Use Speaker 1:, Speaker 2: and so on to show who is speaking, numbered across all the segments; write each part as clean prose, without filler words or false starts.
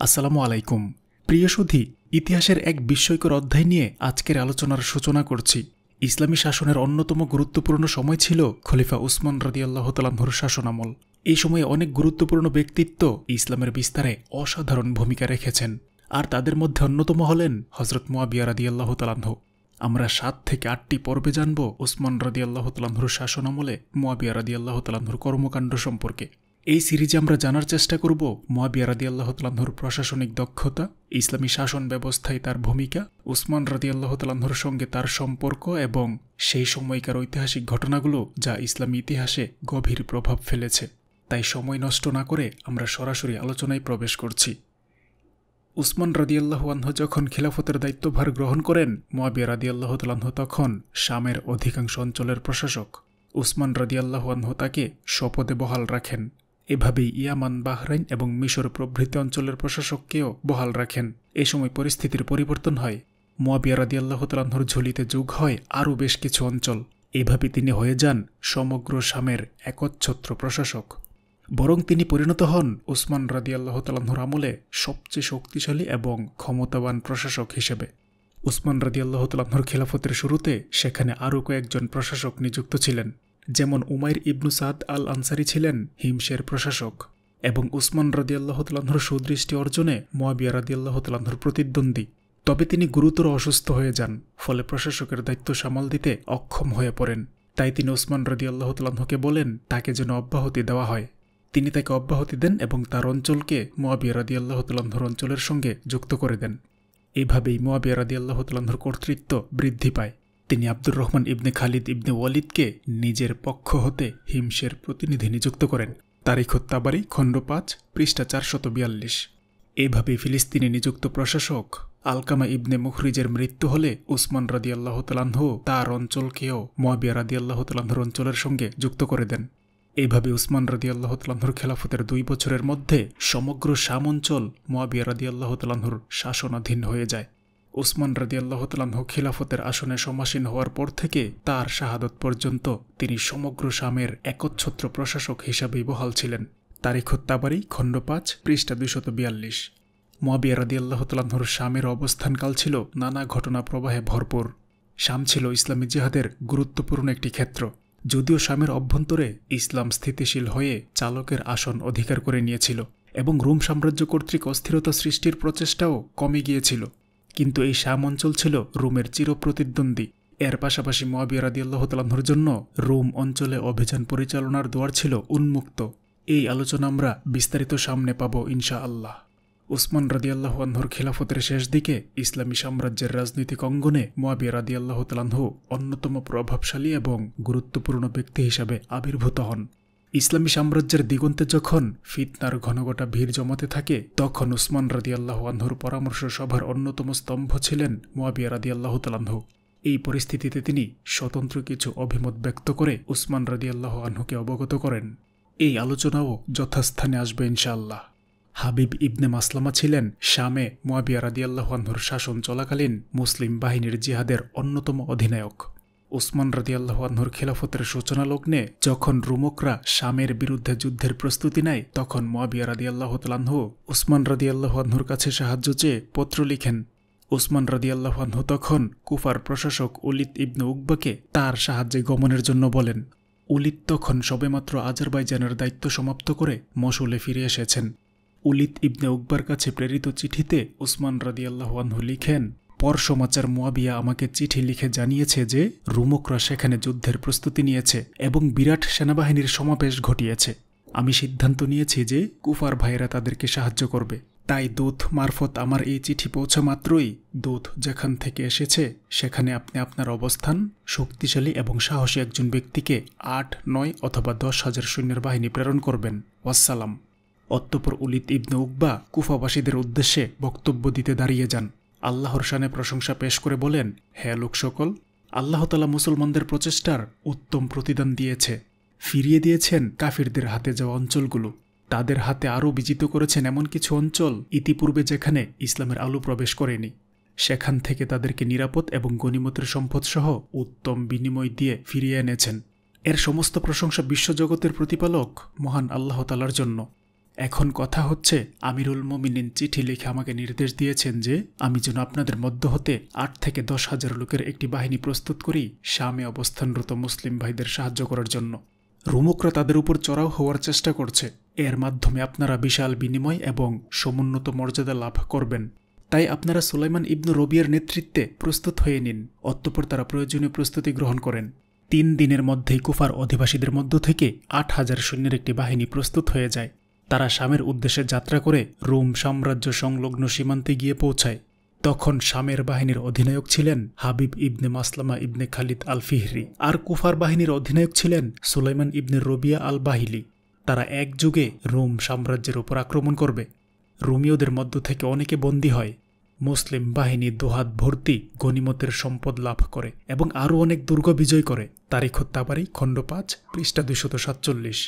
Speaker 1: আসসালামু আলাইকুম। প্রিয় সুধী, ইতিহাসের এক বিস্ময়কর অধ্যায় নিয়ে আজকের আলোচনার সূচনা করছি। ইসলামী শাসনের অন্যতম গুরুত্বপূর্ণ সময় ছিল খলিফা উসমান রাদিয়াল্লাহু তাআলা আনহুর শাসনামল। এই সময়ে অনেক গুরুত্বপূর্ণ ব্যক্তিত্ব ইসলামের বিস্তারে অসাধারণ ভূমিকা রেখেছেন, আর তাদের মধ্যে অন্যতম হলেন হযরত মুয়াবিয়া রাদিয়াল্লাহু তাআলা আনহু। আমরা ৭ থেকে ৮টি পর্বে জানব উসমান রাদিয়াল্লাহু তাআলা আনহুর শাসনামলে মুয়াবিয়া রাদিয়াল্লাহু তাআলা আনহুর কর্মকাণ্ড সম্পর্কে। এই সিরিজে আমরা জানার চেষ্টা করব মুয়াবিয়া রাদিয়াল্লাহু তাআলা আনহুর প্রশাসনিক দক্ষতা, ইসলামী শাসন ব্যবস্থায় তার ভূমিকা, উসমান রাদিয়াল্লাহু তাআলা আনহুর সঙ্গে তার সম্পর্ক এবং সেই সময়কার ঐতিহাসিক ঘটনাগুলো যা ইসলামী ইতিহাসে গভীর প্রভাব ফেলেছে। তাই সময় নষ্ট না করে আমরা সরাসরি আলোচনায় প্রবেশ করছি। উসমান রাদিয়াল্লাহু আনহু যখন খিলাফতের দায়িত্বভার গ্রহণ করেন, মুয়াবিয়া রাদিয়াল্লাহু তাআলা আনহু তখন শামের অধিকাংশ অঞ্চলের প্রশাসক। উসমান রাদিয়াল্লাহু আনহু তাকে স্বপদে বহাল রাখেন। এভাবেই ইয়ামান, বাহরাইন এবং মিশর প্রভৃতি অঞ্চলের প্রশাসককেও বহাল রাখেন। এ সময় পরিস্থিতির পরিবর্তন হয়। মুয়াবিয়া রাদিয়াল্লাহু তাআলা আনহুর ঝুলিতে যোগ হয় আরও বেশ কিছু অঞ্চল। এভাবে তিনি হয়ে যান সমগ্র শামের একচ্ছত্র প্রশাসক। বরং তিনি পরিণত হন উসমান রাদিয়াল্লাহু তাআলা আনহুর আমলে সবচেয়ে শক্তিশালী এবং ক্ষমতাবান প্রশাসক হিসেবে। উসমান রাদিয়াল্লাহু তাআলা আনহুর খিলাফতের শুরুতে সেখানে আরও কয়েকজন প্রশাসক নিযুক্ত ছিলেন, যেমন উমাইর ইবনু সাদ আল আনসারি ছিলেন হিমসের প্রশাসক এবং উসমান রাদিয়াল্লাহু তাআলা আনহুর সুদৃষ্টি অর্জনে মুয়াবিয়া রাদিয়াল্লাহু তাআলা আনহুর প্রতিদ্বন্দ্বী। তবে তিনি গুরুতর অসুস্থ হয়ে যান, ফলে প্রশাসকের দায়িত্ব সামাল দিতে অক্ষম হয়ে পড়েন। তাই তিনি উসমান রাদিয়াল্লাহু তাআলা আনহুকে বলেন তাকে যেন অব্যাহতি দেওয়া হয়। তিনি তাকে অব্যাহতি দেন এবং তার অঞ্চলকে মুয়াবিয়া রাদিয়াল্লাহু তাআলা আনহুর অঞ্চলের সঙ্গে যুক্ত করে দেন। এভাবেই মুয়াবিয়া রাদিয়াল্লাহু তাআলা আনহুর কর্তৃত্ব বৃদ্ধি পায়। তিনি আব্দুর রহমান ইবনে খালিদ ইবনে ওয়ালিদকে নিজের পক্ষ হতে হিমসের প্রতিনিধি নিযুক্ত করেন। তারিখ তাবারি খণ্ড ৫ পৃষ্ঠা ৪৪২। এভাবেই ফিলিস্তিনে নিযুক্ত প্রশাসক আলকামা ইবনে মুখরিজের মৃত্যু হলে উসমান রাদিয়াল্লাহু তাআলা আনহু তার অঞ্চলকেও মুয়াবিয়া রাদিয়াল্লাহু তাআলা আনহুর অঞ্চলের সঙ্গে যুক্ত করে দেন। এভাবে উসমান রাদিয়াল্লাহু তাআলা আনহুর খেলাফতের ২ বছরের মধ্যে সমগ্র শাম অঞ্চল মুয়াবিয়া রাদিয়াল্লাহু তাআলা আনহুর শাসনাধীন হয়ে যায়। উসমান রাদিয়াল্লাহু তাআলা আনহু খিলাফতের আসনে সমাসীন হওয়ার পর থেকে তার শাহাদত পর্যন্ত তিনি সমগ্র শামের একচ্ছত্র প্রশাসক হিসাবেই বহাল ছিলেন। তারিখ তাবারি খণ্ড ৫ পৃষ্ঠা ২৪২। মুয়াবিয়া রাদিয়াল্লাহু তাআলা আনহুর শামের অবস্থানকাল ছিল নানা ঘটনা প্রবাহে ভরপুর। শাম ছিল ইসলামী জিহাদের গুরুত্বপূর্ণ একটি ক্ষেত্র। যদিও শামের অভ্যন্তরে ইসলাম স্থিতিশীল হয়ে চালকের আসন অধিকার করে নিয়েছিল এবং রোম সাম্রাজ্য কর্তৃক অস্থিরতা সৃষ্টির প্রচেষ্টাও কমে গিয়েছিল, কিন্তু এই শাম অঞ্চল ছিল রোমের চিরপ্রতিদ্বন্দ্বী। এর পাশাপাশি মুয়াবিয়া রাদিয়াল্লাহু তাআলা আনহুর জন্য রোম অঞ্চলে অভিযান পরিচালনার দুয়ার ছিল উন্মুক্ত। এই আলোচনা আমরা বিস্তারিত সামনে পাব ইনশাআল্লাহ। উসমান রাদিয়াল্লাহু আনহুর খিলাফতের শেষ দিকে ইসলামী সাম্রাজ্যের রাজনৈতিক অঙ্গনে মুয়াবিয়া রাদিয়াল্লাহু তাআলা আনহু অন্যতম প্রভাবশালী এবং গুরুত্বপূর্ণ ব্যক্তি হিসাবে আবির্ভূত হন। ইসলামী সাম্রাজ্যের দিগন্তে যখন ফিতনার ঘনঘটা ভিড় জমাতে থাকে, তখন উসমান রাদিয়াল্লাহু আনহুর পরামর্শ সভার অন্যতম স্তম্ভ ছিলেন মুয়াবিয়া রাদিয়াল্লাহু তাআলা আনহু। এই পরিস্থিতিতে তিনি স্বতন্ত্র কিছু অভিমত ব্যক্ত করে উসমান রাদিয়াল্লাহু আনহুকে অবগত করেন। এই আলোচনাও যথাস্থানে আসবে ইনশাআল্লাহ। হাবিব ইবনে মাসলামা ছিলেন শামে মুয়াবিয়া রাদিয়াল্লাহু আনহুর শাসন চলাকালীন মুসলিম বাহিনীর জিহাদের অন্যতম অধিনায়ক। উসমান রাদিয়াল্লাহু আনহুর খিলাফতের সূচনা লগ্নে যখন রোমকরা শামের বিরুদ্ধে যুদ্ধের প্রস্তুতি নেয়, তখন মুয়াবিয়া রাদিয়াল্লাহু তাআলা আনহু উসমান রাদিয়াল্লাহু আনহুর কাছে সাহায্য চেয়ে পত্র লিখেন। উসমান রাদিয়াল্লাহু আনহু তখন কুফার প্রশাসক উলিদ ইবনে উকবাকে তার সাহায্যে গমনের জন্য বলেন। উলিদ তখন সবেমাত্র আজারবাইজানের দায়িত্ব সমাপ্ত করে মসুলে ফিরে এসেছেন। উলিদ ইবনে উকবার কাছে প্রেরিত চিঠিতে উসমান রাদিয়াল্লাহু আনহু লিখেন, পরসমাচার মুয়াবিয়া আমাকে চিঠি লিখে জানিয়েছে যে রোমকরা সেখানে যুদ্ধের প্রস্তুতি নিয়েছে এবং বিরাট সেনাবাহিনীর সমাবেশ ঘটিয়েছে। আমি সিদ্ধান্ত নিয়েছি যে কুফার ভাইয়েরা তাদেরকে সাহায্য করবে। তাই দূত মারফত আমার এই চিঠি পৌঁছা মাত্রই দূত যেখান থেকে এসেছে সেখানে আপনি আপনার অবস্থান, শক্তিশালী এবং সাহসী একজন ব্যক্তিকে ৮, ৯ অথবা ১০,০০০ সৈন্যের বাহিনী প্রেরণ করবেন। ওয়াসসালাম। অতঃপর উলিদ ইবনে উকবা কুফাবাসীদের উদ্দেশ্যে বক্তব্য দিতে দাঁড়িয়ে যান। আল্লাহর শানে প্রশংসা পেশ করে বলেন, হে লোক সকল, আল্লাহ তাআলা মুসলমানদের প্রচেষ্টার উত্তম প্রতিদান দিয়েছে। ফিরিয়ে দিয়েছেন কাফিরদের হাতে যাওয়া অঞ্চলগুলো। তাদের হাতে আরও বিজিত করেছেন এমন কিছু অঞ্চল ইতিপূর্বে যেখানে ইসলামের আলো প্রবেশ করেনি। সেখান থেকে তাদেরকে নিরাপদ এবং গনিমতের সম্পদসহ উত্তম বিনিময় দিয়ে ফিরিয়ে এনেছেন। এর সমস্ত প্রশংসা বিশ্বজগতের প্রতিপালক মহান আল্লাহ তাআলার জন্য। এখন কথা হচ্ছে, আমিরুল মোমিনিন চিঠি লিখে আমাকে নির্দেশ দিয়েছেন যে আমি যেন আপনাদের মধ্য হতে 8 থেকে 10,000 লোকের একটি বাহিনী প্রস্তুত করি শামে অবস্থানরত মুসলিম ভাইদের সাহায্য করার জন্য। রোমকরা তাদের উপর চড়াও হওয়ার চেষ্টা করছে। এর মাধ্যমে আপনারা বিশাল বিনিময় এবং সমুন্নত মর্যাদা লাভ করবেন। তাই আপনারা সুলাইমান ইবনু রবিয়ার নেতৃত্বে প্রস্তুত হয়ে নিন। অতঃপর তারা প্রয়োজনীয় প্রস্তুতি গ্রহণ করেন। 3 দিনের মধ্যেই কুফার অধিবাসীদের মধ্য থেকে 8,000 সৈন্যের একটি বাহিনী প্রস্তুত হয়ে যায়। তারা শামের উদ্দেশ্যে যাত্রা করে রোম সাম্রাজ্য সংলগ্ন সীমান্তে গিয়ে পৌঁছায়। তখন শামের বাহিনীর অধিনায়ক ছিলেন হাবিব ইবনে মাসলামা ইবনে খালিদ আল ফিহরি, আর কুফার বাহিনীর অধিনায়ক ছিলেন সুলাইমান ইবনে রবিয়া আল বাহিলি। তারা একযোগে রোম সাম্রাজ্যের উপর আক্রমণ করবে। রোমীয়দের মধ্য থেকে অনেকে বন্দী হয়। মুসলিম বাহিনী দুহাত ভর্তি গনিমতের সম্পদ লাভ করে এবং আরও অনেক দুর্গ বিজয় করে। তারিখ তাবারি খণ্ড 5 পৃষ্ঠা 247।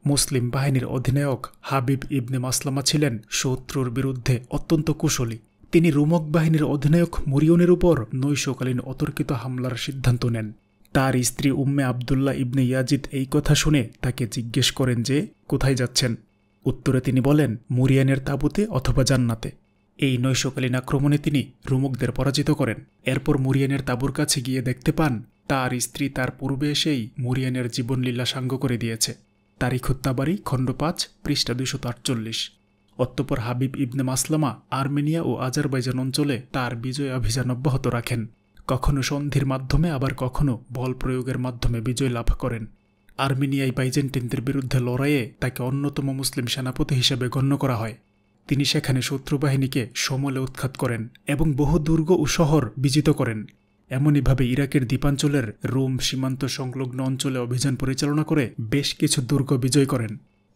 Speaker 1: মুসলিম বাহিনীর অধিনায়ক হাবিব ইবনে মাসলামা ছিলেন শত্রুর বিরুদ্ধে অত্যন্ত কুশলী। তিনি রোমক বাহিনীর অধিনায়ক মুরিয়নের উপর নৈশকালীন অতর্কিত হামলার সিদ্ধান্ত নেন। তার স্ত্রী উম্মে আবদুল্লাহ ইবনে ইয়াজিদ এই কথা শুনে তাকে জিজ্ঞেস করেন যে কোথায় যাচ্ছেন। উত্তরে তিনি বলেন, মুরিয়ানের তাঁবুতে অথবা জান্নাতে। এই নৈশকালীন আক্রমণে তিনি রোমকদের পরাজিত করেন। এরপর মুরিয়ানের তাঁবুর কাছে গিয়ে দেখতে পান তার স্ত্রী তার পূর্বে এসেই মুরিয়ানের জীবনলীলা সাঙ্গ করে দিয়েছে। তারিখ তাবারি খণ্ড 5 পৃষ্ঠা 248। অতঃপর হাবিব ইবনে মাসলামা আর্মেনিয়া ও আজারবাইজান অঞ্চলে তার বিজয় অভিযান অব্যাহত রাখেন। কখনো সন্ধির মাধ্যমে, আবার কখনো বল প্রয়োগের মাধ্যমে বিজয় লাভ করেন। আর্মেনিয়ায় বাইজেন্টিনদের বিরুদ্ধে লড়াইয়ে তাকে অন্যতম মুসলিম সেনাপতি হিসেবে গণ্য করা হয়। তিনি সেখানে শত্রুবাহিনীকে সমূলে উৎখাত করেন এবং বহু দুর্গ ও শহর বিজিত করেন। এমনইভাবে ইরাকের দ্বীপাঞ্চলের রোম সীমান্ত সংলগ্ন অঞ্চলে অভিযান পরিচালনা করে বেশ কিছু দুর্গ বিজয় করেন।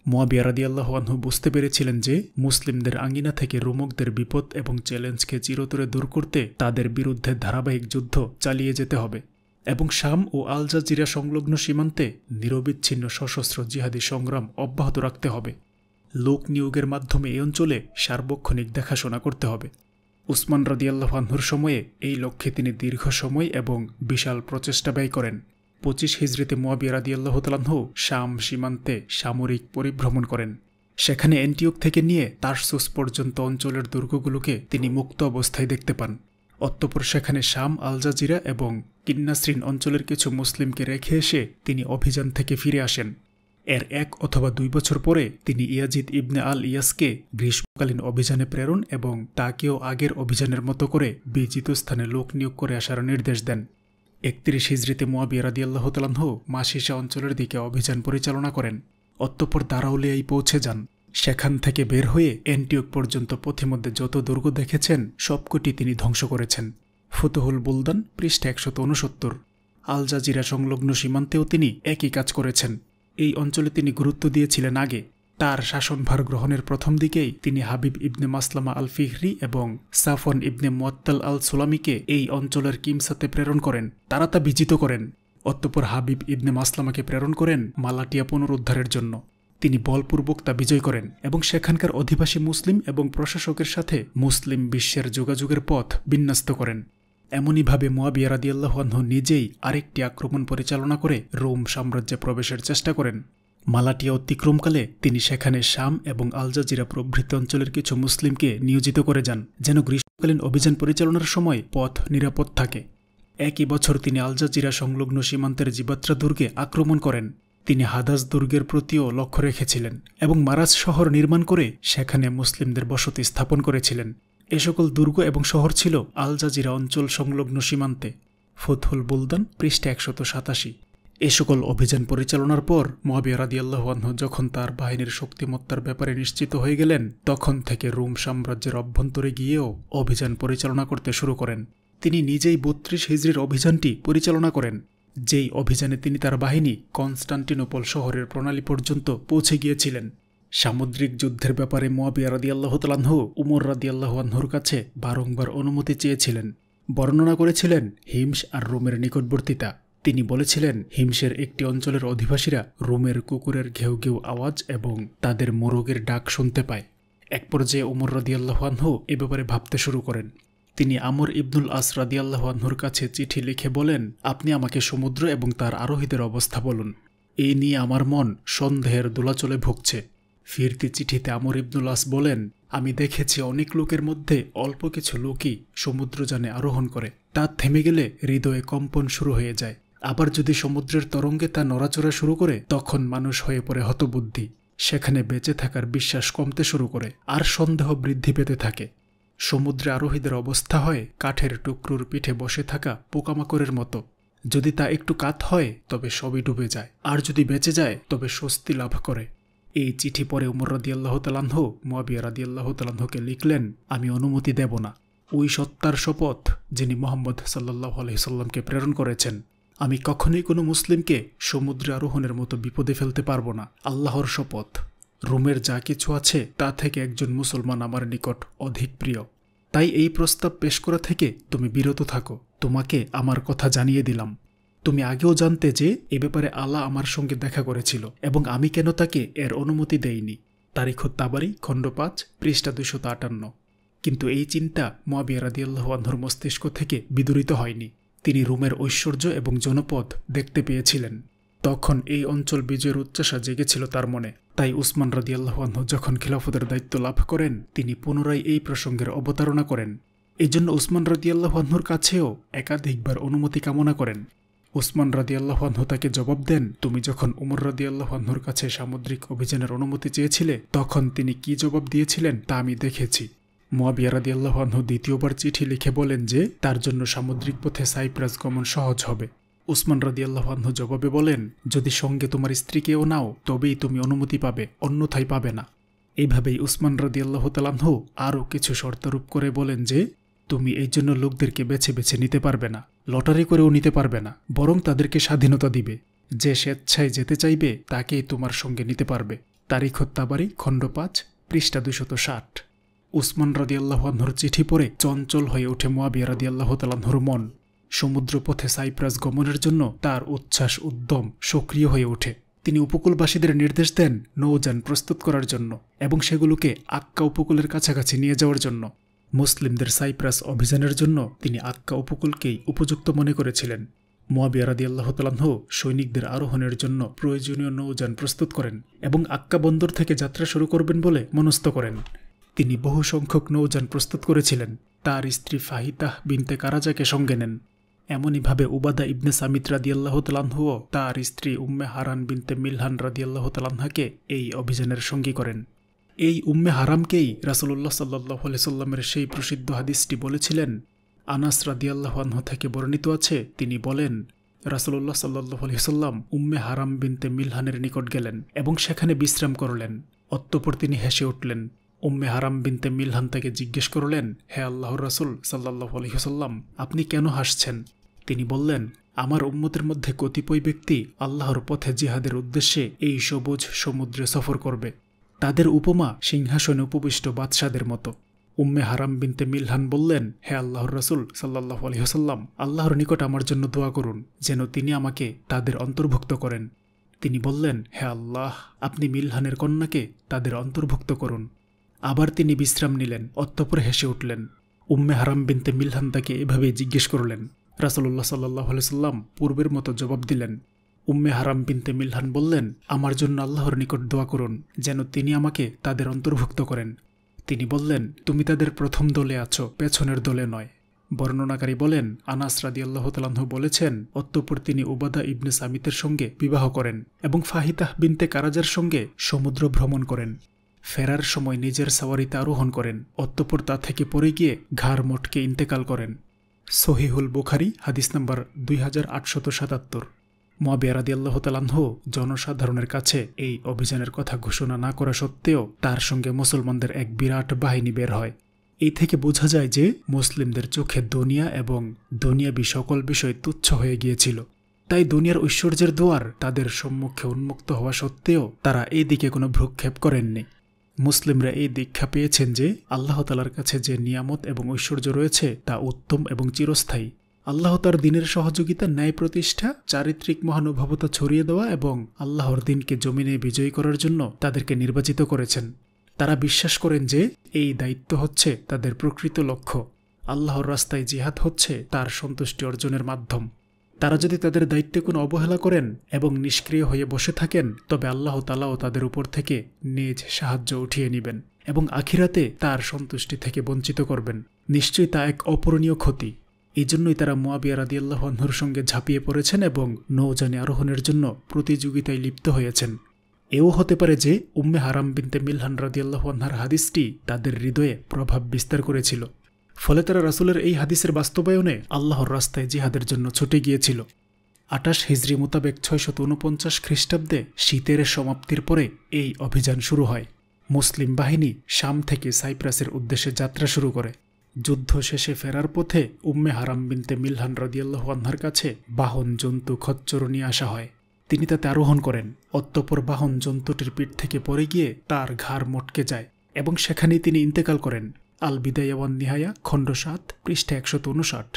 Speaker 1: মুয়াবিয়া রাদিয়াল্লাহু আনহু বুঝতে পেরেছিলেন যে মুসলিমদের আঙ্গিনা থেকে রোমকদের বিপদ এবং চ্যালেঞ্জকে চিরতরে দূর করতে তাদের বিরুদ্ধে ধারাবাহিক যুদ্ধ চালিয়ে যেতে হবে এবং শাম ও আল জাজিরা সংলগ্ন সীমান্তে নিরবিচ্ছিন্ন সশস্ত্র জিহাদি সংগ্রাম অব্যাহত রাখতে হবে। লোক নিয়োগের মাধ্যমে এই অঞ্চলে সার্বক্ষণিক দেখাশোনা করতে হবে। উসমান রাদিয়াল্লাহু আনহুর সময়ে এই লক্ষ্যে তিনি দীর্ঘ সময় এবং বিশাল প্রচেষ্টা ব্যয় করেন। 25 হিজরিতে মুয়াবিয়া রাদিয়াল্লাহু তাআলা আনহু শাম সীমান্তে সামরিক পরিভ্রমণ করেন। সেখানে অ্যান্টিওক থেকে নিয়ে তারসুস পর্যন্ত অঞ্চলের দুর্গগুলোকে তিনি মুক্ত অবস্থায় দেখতে পান। অতঃপর সেখানে শাম, আল জাজিরা এবং কিন্নাসরিন অঞ্চলের কিছু মুসলিমকে রেখে এসে তিনি অভিযান থেকে ফিরে আসেন। এর 1 অথবা 2 বছর পরে তিনি ইয়াজিদ ইবনে আল ইয়াসকে গ্রীষ্মকালীন অভিযানে প্রেরণ এবং তাকেও আগের অভিযানের মতো করে বিজিত স্থানে লোক নিয়োগ করে আসার নির্দেশ দেন। 31 হিজরিতে মুয়াবিয়া রাদিয়াল্লাহু তাআলা আনহু মাসিসা অঞ্চলের দিকে অভিযান পরিচালনা করেন। অতঃপর দারাউলিয়ায় পৌঁছে যান। সেখান থেকে বের হয়ে অ্যান্টিওক পর্যন্ত পথিমধ্যে যত দুর্গ দেখেছেন সবকটি তিনি ধ্বংস করেছেন। ফুতুহুল বুলদান পৃষ্ঠা 169। আল জাজিরা সংলগ্ন সীমান্তেও তিনি একই কাজ করেছেন। এই অঞ্চলে তিনি গুরুত্ব দিয়েছিলেন আগে। তার শাসনভার গ্রহণের প্রথম দিকেই তিনি হাবিব ইবনে মাসলামা আল ফিহরি এবং সাফওয়ান ইবনে মুআত্তাল আল সুলামিকে এই অঞ্চলের কিমসাতে প্রেরণ করেন। তারা তা বিজিত করেন। অতঃপর হাবিব ইবনে মাসলামাকে প্রেরণ করেন মালাটিয়া পুনরুদ্ধারের জন্য। তিনি বলপূর্বক তা বিজয় করেন এবং সেখানকার অধিবাসী মুসলিম এবং প্রশাসকের সাথে মুসলিম বিশ্বের যোগাযোগের পথ বিন্যস্ত করেন। এমনইভাবে মুয়াবিয়া রাদিয়াল্লাহু আনহু নিজেই আরেকটি আক্রমণ পরিচালনা করে রোম সাম্রাজ্যে প্রবেশের চেষ্টা করেন। মালাটিয়া অতিক্রমকালে তিনি সেখানে শাম এবং আল জাজিরা প্রভৃতি অঞ্চলের কিছু মুসলিমকে নিয়োজিত করে যান, যেন গ্রীষ্মকালীন অভিযান পরিচালনার সময় পথ নিরাপদ থাকে। একই বছর তিনি আল জাজিরা সংলগ্ন সীমান্তের জিবাত্রা দুর্গে আক্রমণ করেন। তিনি হাদাস দুর্গের প্রতিও লক্ষ্য রেখেছিলেন এবং মারাজ শহর নির্মাণ করে সেখানে মুসলিমদের বসতি স্থাপন করেছিলেন। এ সকল দুর্গ এবং শহর ছিল আল জাজিরা অঞ্চল সংলগ্ন সীমান্তে। ফুতহুল বুলদান পৃষ্ঠা 187। এ সকল অভিযান পরিচালনার পর মুয়াবিয়া রাদিয়াল্লাহু আনহু যখন তার বাহিনীর শক্তিমত্তার ব্যাপারে নিশ্চিত হয়ে গেলেন, তখন থেকে রোম সাম্রাজ্যের অভ্যন্তরে গিয়েও অভিযান পরিচালনা করতে শুরু করেন। তিনি নিজেই 32 হিজরির অভিযানটি পরিচালনা করেন, যেই অভিযানে তিনি তার বাহিনী কনস্টান্টিনোপল শহরের প্রণালী পর্যন্ত পৌঁছে গিয়েছিলেন। সামুদ্রিক যুদ্ধের ব্যাপারে মুয়াবিয়া রাদিয়াল্লাহু তাআলা আনহু উমর রাদিয়াল্লাহু আনহুর কাছে বারংবার অনুমতি চেয়েছিলেন। বর্ণনা করেছিলেন হিমস আর রোমের নিকটবর্তিতা। তিনি বলেছিলেন, হিমসের একটি অঞ্চলের অধিবাসীরা রোমের কুকুরের ঘেউ ঘেউ আওয়াজ এবং তাদের মোরগের ডাক শুনতে পায়। এক পর্যায়ে উমর রাদিয়াল্লাহু আনহু এ ব্যাপারে ভাবতে শুরু করেন। তিনি আমর ইবনুল আস রাদিয়াল্লাহু আনহুর কাছে চিঠি লিখে বলেন, আপনি আমাকে সমুদ্র এবং তার আরোহীদের অবস্থা বলুন। এই নিয়ে আমার মন সন্দেহের দোলাচলে ভুগছে। ফিরতি চিঠিতে আমর ইবনুল আস বলেন, আমি দেখেছি অনেক লোকের মধ্যে অল্প কিছু লোকই সমুদ্রযানে আরোহণ করে, তা থেমে গেলে হৃদয়ে কম্পন শুরু হয়ে যায়। আবার যদি সমুদ্রের তরঙ্গে তা নড়াচড়া শুরু করে, তখন মানুষ হয়ে পড়ে হতবুদ্ধি। সেখানে বেঁচে থাকার বিশ্বাস কমতে শুরু করে, আর সন্দেহ বৃদ্ধি পেতে থাকে। সমুদ্রে আরোহীদের অবস্থা হয় কাঠের টুকরোর পিঠে বসে থাকা পোকামাকড়ের মতো। যদি তা একটু কাত হয় তবে সবই ডুবে যায়, আর যদি বেঁচে যায় তবে স্বস্তি লাভ করে। এই চিঠি পরে উমর রাদিয়াল্লাহু তাআলা আনহু মুয়াবিয়া রাদিয়াল্লাহু তাআলা আনহুকে লিখলেন, আমি অনুমতি দেব না। ওই সত্তার শপথ যিনি মুহাম্মদ সাল্লাল্লাহু আলাইহি সাল্লামকে প্রেরণ করেছেন, আমি কখনোই কোনো মুসলিমকে সমুদ্রে আরোহণের মতো বিপদে ফেলতে পারবো না। আল্লাহর শপথ, রোমের যা কিছু আছে তা থেকে একজন মুসলমান আমার নিকট অধিক প্রিয়। তাই এই প্রস্তাব পেশ করা থেকে তুমি বিরত থাকো। তোমাকে আমার কথা জানিয়ে দিলাম। তুমি আগেও জানতে যে এ ব্যাপারে আল্লাহ আমার সঙ্গে দেখা করেছিল এবং আমি কেন তাকে এর অনুমতি দেইনি। তারিখ তাবারি খণ্ড 5 পৃষ্ঠা 258। কিন্তু এই চিন্তা মুয়াবিয়া রাদিয়াল্লাহু আনহুর মস্তিষ্ক থেকে বিদূরিত হয়নি। তিনি রোমের ঐশ্বর্য এবং জনপদ দেখতে পেয়েছিলেন। তখন এই অঞ্চল বিজয়ের উচ্চাসা জেগেছিল তার মনে। তাই উসমান রাদিয়াল্লাহু আনহু যখন খিলাফতের দায়িত্ব লাভ করেন, তিনি পুনরায় এই প্রসঙ্গের অবতারণা করেন। এই জন্য উসমান রাদিয়াল্লাহু আনহুর কাছেও একাধিকবার অনুমতি কামনা করেন। উসমান রাদিয়াল্লাহু আনহু তাকে জবাব দেন, তুমি যখন উমর রাদিয়াল্লাহু আনহুর কাছে সামুদ্রিক অভিযানের অনুমতি চেয়েছিলে, তখন তিনি কি জবাব দিয়েছিলেন তা আমি দেখেছি। মুয়াবিয়া রাদিয়াল্লাহু আনহু দ্বিতীয়বার চিঠি লিখে বলেন যে তার জন্য সামুদ্রিক পথে সাইপ্রাস গমন সহজ হবে। উসমান রাদিয়াল্লাহু আনহু জবাবে বলেন, যদি সঙ্গে তোমার স্ত্রীকেও নাও তবেই তুমি অনুমতি পাবে, অন্যথায় পাবে না। এইভাবেই উসমান রাদিয়াল্লাহু তাআলা আনহু আরও কিছু শর্তারোপ করে বলেন যে তুমি এই জন্য লোকদেরকে বেছে বেছে নিতে পারবে না, লটারি করেও নিতে পারবে না, বরং তাদেরকে স্বাধীনতা দিবে। যে স্বেচ্ছায় যেতে চাইবে তাকেই তোমার সঙ্গে নিতে পারবে। তারিখ তাবারি খণ্ড 5 পৃষ্ঠা 260। উসমান রাদিয়াল্লাহু আনহুর চিঠি পড়ে চঞ্চল হয়ে ওঠে মুয়াবিয়া রাদিয়াল্লাহু তাআলা আনহুর মন। সমুদ্রপথে সাইপ্রাস গমনের জন্য তার উচ্ছ্বাস উদ্যম সক্রিয় হয়ে ওঠে। তিনি উপকূলবাসীদের নির্দেশ দেন নৌযান প্রস্তুত করার জন্য এবং সেগুলোকে আক্কা উপকূলের কাছাকাছি নিয়ে যাওয়ার জন্য। মুসলিমদের সাইপ্রাস অভিযানের জন্য তিনি আক্কা উপকূলকেই উপযুক্ত মনে করেছিলেন। মুয়াবিয়া রাদিয়াল্লাহু তাআলা আনহু সৈনিকদের আরোহণের জন্য প্রয়োজনীয় নৌযান প্রস্তুত করেন এবং আক্কা বন্দর থেকে যাত্রা শুরু করবেন বলে মনস্থ করেন। তিনি বহু সংখ্যক নৌযান প্রস্তুত করেছিলেন। তার স্ত্রী ফাহিতাহ বিনতে কারাজাকে সঙ্গে নেন। এমনইভাবে উবাদা ইবনে সামিত রাদিয়াল্লাহু তাআলা আনহুও তার স্ত্রী উম্মে হারান বিনতে মিলহান রাদিয়াল্লাহু তাআলা আনহাকে এই অভিযানের সঙ্গী করেন। এই উম্মে হারামকেই রাসূলুল্লাহ সাল্লাল্লাহু আলাইহি সাল্লামের সেই প্রসিদ্ধ হাদিসটি বলেছিলেন। আনাস রাদিয়াল্লাহু আনহু থেকে বর্ণিত আছে, তিনি বলেন, রাসূলুল্লাহ সাল্লাল্লাহু আলাইহি সাল্লাম উম্মে হারাম বিনতে মিলহানের নিকট গেলেন এবং সেখানে বিশ্রাম করলেন। অতঃপর তিনি হেসে উঠলেন। উম্মে হারাম বিনতে মিলহান তাকে জিজ্ঞেস করলেন, হে আল্লাহর রাসূল সাল্লাল্লাহু আলাইহি সাল্লাম, আপনি কেন হাসছেন? তিনি বললেন, আমার উম্মতের মধ্যে কতিপয় ব্যক্তি আল্লাহর পথে জিহাদের উদ্দেশ্যে এই সবুজ সমুদ্রে সফর করবে। তাদের উপমা সিংহাসনে উপবিষ্ট বাদশাদের মতো। উম্মে হারাম বিনতে মিলহান বললেন, হে আল্লাহর রাসূল সাল্লাল্লাহু আলাইহি ওয়াসাল্লাম, আল্লাহর নিকট আমার জন্য দোয়া করুন যেন তিনি আমাকে তাদের অন্তর্ভুক্ত করেন। তিনি বললেন, হে আল্লাহ, আপনি মিলহানের কন্যাকে তাদের অন্তর্ভুক্ত করুন। আবার তিনি বিশ্রাম নিলেন। অতঃপর হেসে উঠলেন। উম্মে হারাম বিনতে মিলহান তাকে এভাবেই জিজ্ঞেস করলেন। রাসূলুল্লাহ সাল্লাল্লাহু আলাইহি ওয়াসাল্লাম পূর্বের মতো জবাব দিলেন। উম্মে হারাম বিনতে মিলহান বললেন, আমার জন্য আল্লাহর নিকট দোয়া করুন যেন তিনি আমাকে তাদের অন্তর্ভুক্ত করেন। তিনি বললেন, তুমি তাদের প্রথম দলে আছো, পেছনের দলে নয়। বর্ণনাকারী বলেন, আনাস রাদিয়াল্লাহু তাআলা আনহু বলেছেন, অতঃপর তিনি উবাদা ইবনে সামিতের সঙ্গে বিবাহ করেন এবং ফাহিতাহ বিনতে কারাজার সঙ্গে সমুদ্র ভ্রমণ করেন। ফেরার সময় নিজের সাওয়ারিতে আরোহণ করেন। অতঃপর তা থেকে পড়ে গিয়ে ঘাড় মটকে ইন্তেকাল করেন। সহিহুল বুখারী হাদিস নম্বর 2877। মুয়াবিয়া রাদিয়াল্লাহু তাআলা আনহু জনসাধারণের কাছে এই অভিযানের কথা ঘোষণা না করা সত্ত্বেও তার সঙ্গে মুসলমানদের এক বিরাট বাহিনী বের হয়। এই থেকে বোঝা যায় যে মুসলিমদের চোখে দুনিয়া এবং দুনিয়াবি সকল বিষয় তুচ্ছ হয়ে গিয়েছিল। তাই দুনিয়ার ঐশ্বর্যের দুয়ার তাদের সম্মুখে উন্মুক্ত হওয়া সত্ত্বেও তারা এই দিকে কোনো ভ্রুক্ষেপ করেননি। মুসলিমরা এই দীক্ষা পেয়েছেন যে আল্লাহ তাআলার কাছে যে নিয়ামত এবং ঐশ্বর্য রয়েছে তা উত্তম এবং চিরস্থায়ী। আল্লাহ তার দিনের সহযোগিতা, ন্যায় প্রতিষ্ঠা, চারিত্রিক মহানুভবতা ছড়িয়ে দেওয়া এবং আল্লাহর দিনকে জমিনে বিজয়ী করার জন্য তাদেরকে নির্বাচিত করেছেন। তারা বিশ্বাস করেন যে এই দায়িত্ব হচ্ছে তাদের প্রকৃত লক্ষ্য। আল্লাহর রাস্তায় জিহাদ হচ্ছে তার সন্তুষ্টি অর্জনের মাধ্যম। তারা যদি তাদের দায়িত্বে কোনো অবহেলা করেন এবং নিষ্ক্রিয় হয়ে বসে থাকেন, তবে আল্লাহ তাআলাও তাদের উপর থেকে নিজ সাহায্য উঠিয়ে নেবেন এবং আখিরাতে তার সন্তুষ্টি থেকে বঞ্চিত করবেন। নিশ্চয়ই তা এক অপূরণীয় ক্ষতি। এই জন্যই তারা মুআবিয়া রাদিয়াল্লাহু আনহুর সঙ্গে ঝাঁপিয়ে পড়েছেন এবং নৌযানে আরোহণের জন্য প্রতিযোগিতায় লিপ্ত হয়েছেন। এও হতে পারে যে উম্মে হারাম বিনতে মিলহান রাদিয়াল্লাহু আনহার হাদিসটি তাদের হৃদয়ে প্রভাব বিস্তার করেছিল। ফলে তারা রাসূলের এই হাদিসের বাস্তবায়নে আল্লাহর রাস্তায় জিহাদের জন্য ছুটে গিয়েছিল। ২৮ হিজরি মোতাবেক ৬৪৯ খ্রিস্টাব্দে শীতের সমাপ্তির পরে এই অভিযান শুরু হয়। মুসলিম বাহিনী শাম থেকে সাইপ্রাসের উদ্দেশ্যে যাত্রা শুরু করে। যুদ্ধ শেষে ফেরার পথে উম্মে হারাম বিনতে মিলহান রাদিয়াল্লাহু আনহার কাছে বাহন জন্তু খচ্চর নিয়ে আসা হয়। তিনি তাতে আরোহণ করেন। অতঃপর বাহন জন্তুটির পিঠ থেকে পড়ে গিয়ে তার ঘাড় মটকে যায় এবং সেখানেই তিনি ইন্তেকাল করেন। আল বিদায়া ওয়ান নিহায়া খণ্ড ৭ পৃষ্ঠা ১৫৯।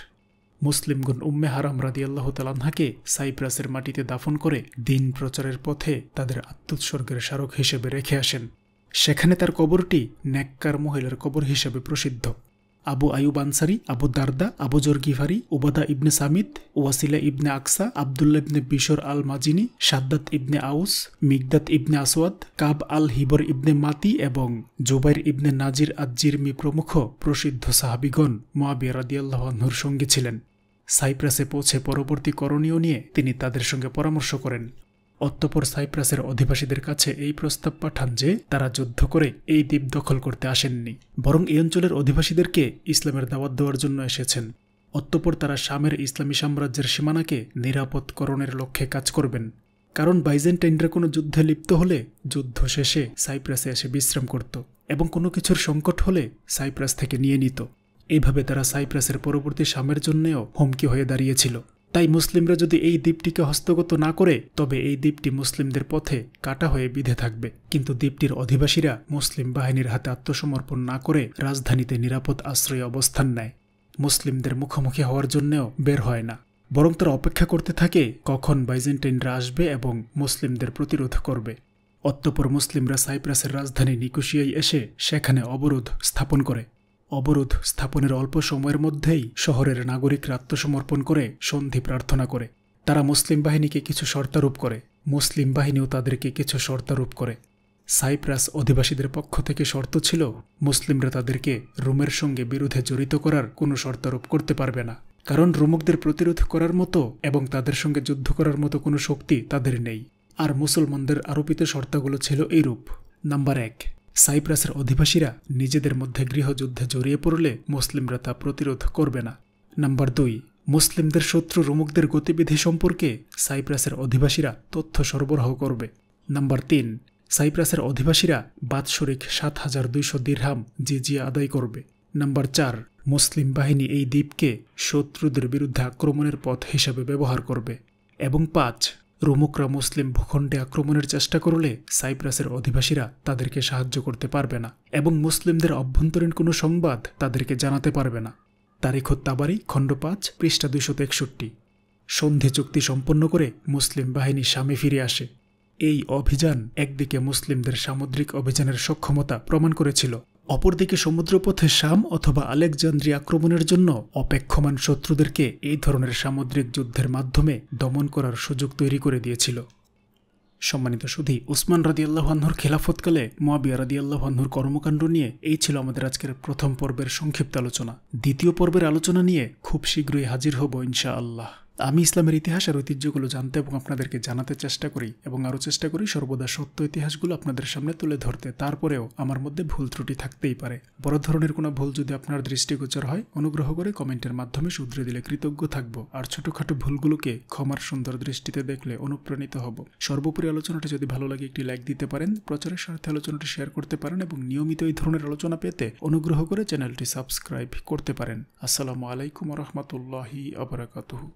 Speaker 1: মুসলিমগণ উম্মে হারাম রাদিয়াল্লাহু তাআলা আনহাকে সাইপ্রাসের মাটিতে দাফন করে দিন প্রচারের পথে তাদের আত্মোৎসর্গের স্মারক হিসেবে রেখে আসেন। সেখানে তার কবরটি নেককার মহিলার কবর হিসেবে প্রসিদ্ধ। আবু আয়ুব আনসারি, আবু দারদা, আবু জর গিফারি, উবাদা ইবনে সামিত, ওয়াসিলা ইবনে আকসা, আবদুল্লাহ ইবনে বিশর আল মাজিনি, শাদ্দাত ইবনে আউস, মিগদাত ইবনে আসওয়াদ, কাব আল হিবর ইবনে মাতি এবং জুবাইর ইবনে নাজির আজ-জিরমি প্রমুখ প্রসিদ্ধ সাহাবিগণ মুআবিয়া রাদিয়াল্লাহু আনহুর সঙ্গে ছিলেন। সাইপ্রাসে পৌঁছে পরবর্তী করণীয় নিয়ে তিনি তাদের সঙ্গে পরামর্শ করেন। অতঃপর সাইপ্রাসের অধিবাসীদের কাছে এই প্রস্তাব পাঠান যে তারা যুদ্ধ করে এই দ্বীপ দখল করতে আসেননি, বরং এই অঞ্চলের অধিবাসীদেরকে ইসলামের দাওয়াত দেওয়ার জন্য এসেছেন। অতঃপর তারা শামের ইসলামী সাম্রাজ্যের সীমানাকে নিরাপদকরণের লক্ষ্যে কাজ করবেন। কারণ বাইজেন্টাইনরা কোনো যুদ্ধে লিপ্ত হলে যুদ্ধ শেষে সাইপ্রাসে এসে বিশ্রাম করত এবং কোনো কিছুর সংকট হলে সাইপ্রাস থেকে নিয়ে নিত। এইভাবে তারা সাইপ্রাসের পরবর্তী শামের জন্যও হুমকি হয়ে দাঁড়িয়েছিল। তাই মুসলিমরা যদি এই দ্বীপটিকে হস্তগত না করে, তবে এই দ্বীপটি মুসলিমদের পথে কাটা হয়ে বিধে থাকবে। কিন্তু দ্বীপটির অধিবাসীরা মুসলিম বাহিনীর হাতে আত্মসমর্পণ না করে রাজধানীতে নিরাপদ আশ্রয়ে অবস্থান নেয়। মুসলিমদের মুখোমুখি হওয়ার জন্যও বের হয় না, বরং তারা অপেক্ষা করতে থাকে কখন বাইজেন্টাইনরা আসবে এবং মুসলিমদের প্রতিরোধ করবে। অতঃপর মুসলিমরা সাইপ্রাসের রাজধানী নিকোসিয়ায় এসে সেখানে অবরোধ স্থাপন করে। অবরোধ স্থাপনের অল্প সময়ের মধ্যেই শহরের নাগরিকরা আত্মসমর্পণ করে সন্ধি প্রার্থনা করে। তারা মুসলিম বাহিনীকে কিছু শর্তারোপ করে, মুসলিম বাহিনীও তাদেরকে কিছু শর্তারোপ করে। সাইপ্রাস অধিবাসীদের পক্ষ থেকে শর্ত ছিল মুসলিমরা তাদেরকে রোমের সঙ্গে বিরোধে জড়িত করার কোনো শর্তারোপ করতে পারবে না, কারণ রোমকদের প্রতিরোধ করার মতো এবং তাদের সঙ্গে যুদ্ধ করার মতো কোনো শক্তি তাদের নেই। আর মুসলমানদের আরোপিত শর্তগুলো ছিল এইরূপ। নাম্বার ১, সাইপ্রাসের অধিবাসীরা নিজেদের মধ্যে গৃহযুদ্ধে জড়িয়ে পড়লে মুসলিমরা তা প্রতিরোধ করবে না। নাম্বার ২, মুসলিমদের শত্রু রোমকদের গতিবিধি সম্পর্কে সাইপ্রাসের অধিবাসীরা তথ্য সরবরাহ করবে। নাম্বার ৩, সাইপ্রাসের অধিবাসীরা বাৎসরিক ৭,২০০ দিরহাম জিজিয়া আদায় করবে। নাম্বার ৪, মুসলিম বাহিনী এই দ্বীপকে শত্রুদের বিরুদ্ধে আক্রমণের পথ হিসেবে ব্যবহার করবে। এবং ৫, রোমকরা মুসলিম ভূখণ্ডে আক্রমণের চেষ্টা করলে সাইপ্রাসের অধিবাসীরা তাদেরকে সাহায্য করতে পারবে না এবং মুসলিমদের অভ্যন্তরীণ কোনো সংবাদ তাদেরকে জানাতে পারবে না। তারিখ তাবারি খণ্ড ৫ পৃষ্ঠা ২৬৩। সন্ধি চুক্তি সম্পন্ন করে মুসলিম বাহিনী শামে ফিরে আসে। এই অভিযান একদিকে মুসলিমদের সামুদ্রিক অভিযানের সক্ষমতা প্রমাণ করেছিল, অপরদিকে সমুদ্রপথে শাম অথবা আলেকজান্দ্রিয়া আক্রমণের জন্য অপেক্ষমান শত্রুদেরকে এই ধরনের সামুদ্রিক যুদ্ধের মাধ্যমে দমন করার সুযোগ তৈরি করে দিয়েছিল। সম্মানিত সুধী, উসমান রাদিয়াল্লাহু আনহুর খেলাফতকালে মুআবিয়া রাদিয়াল্লাহু আনহুর কর্মকাণ্ড নিয়ে এই ছিল আমাদের আজকের প্রথম পর্বের সংক্ষিপ্ত আলোচনা। দ্বিতীয় পর্বের আলোচনা নিয়ে খুব শীঘ্রই হাজির হব ইনশাআল্লাহ। আমি ইসলামের ইতিহাস আর ঐতিহ্যগুলো জানতে এবং আপনাদেরকে জানাতে চেষ্টা করি এবং আরও চেষ্টা করি সর্বদা সত্য ইতিহাসগুলো আপনাদের সামনে তুলে ধরতে। তারপরেও আমার মধ্যে ভুল ত্রুটি থাকতেই পারে। বড় ধরনের কোনো ভুল যদি আপনার দৃষ্টিগোচর হয়, অনুগ্রহ করে কমেন্টের মাধ্যমে শুধরে দিলে কৃতজ্ঞ থাকব। আর ছোটোখাটো ভুলগুলোকে ক্ষমার সুন্দর দৃষ্টিতে দেখলে অনুপ্রাণিত হব। সর্বোপরি আলোচনাটি যদি ভালো লাগে একটি লাইক দিতে পারেন, প্রচারের স্বার্থে আলোচনাটি শেয়ার করতে পারেন এবং নিয়মিত এই ধরনের আলোচনা পেতে অনুগ্রহ করে চ্যানেলটি সাবস্ক্রাইব করতে পারেন। আসসালামু আলাইকুম ওয়া রাহমাতুল্লাহি ওয়া বারাকাতুহু।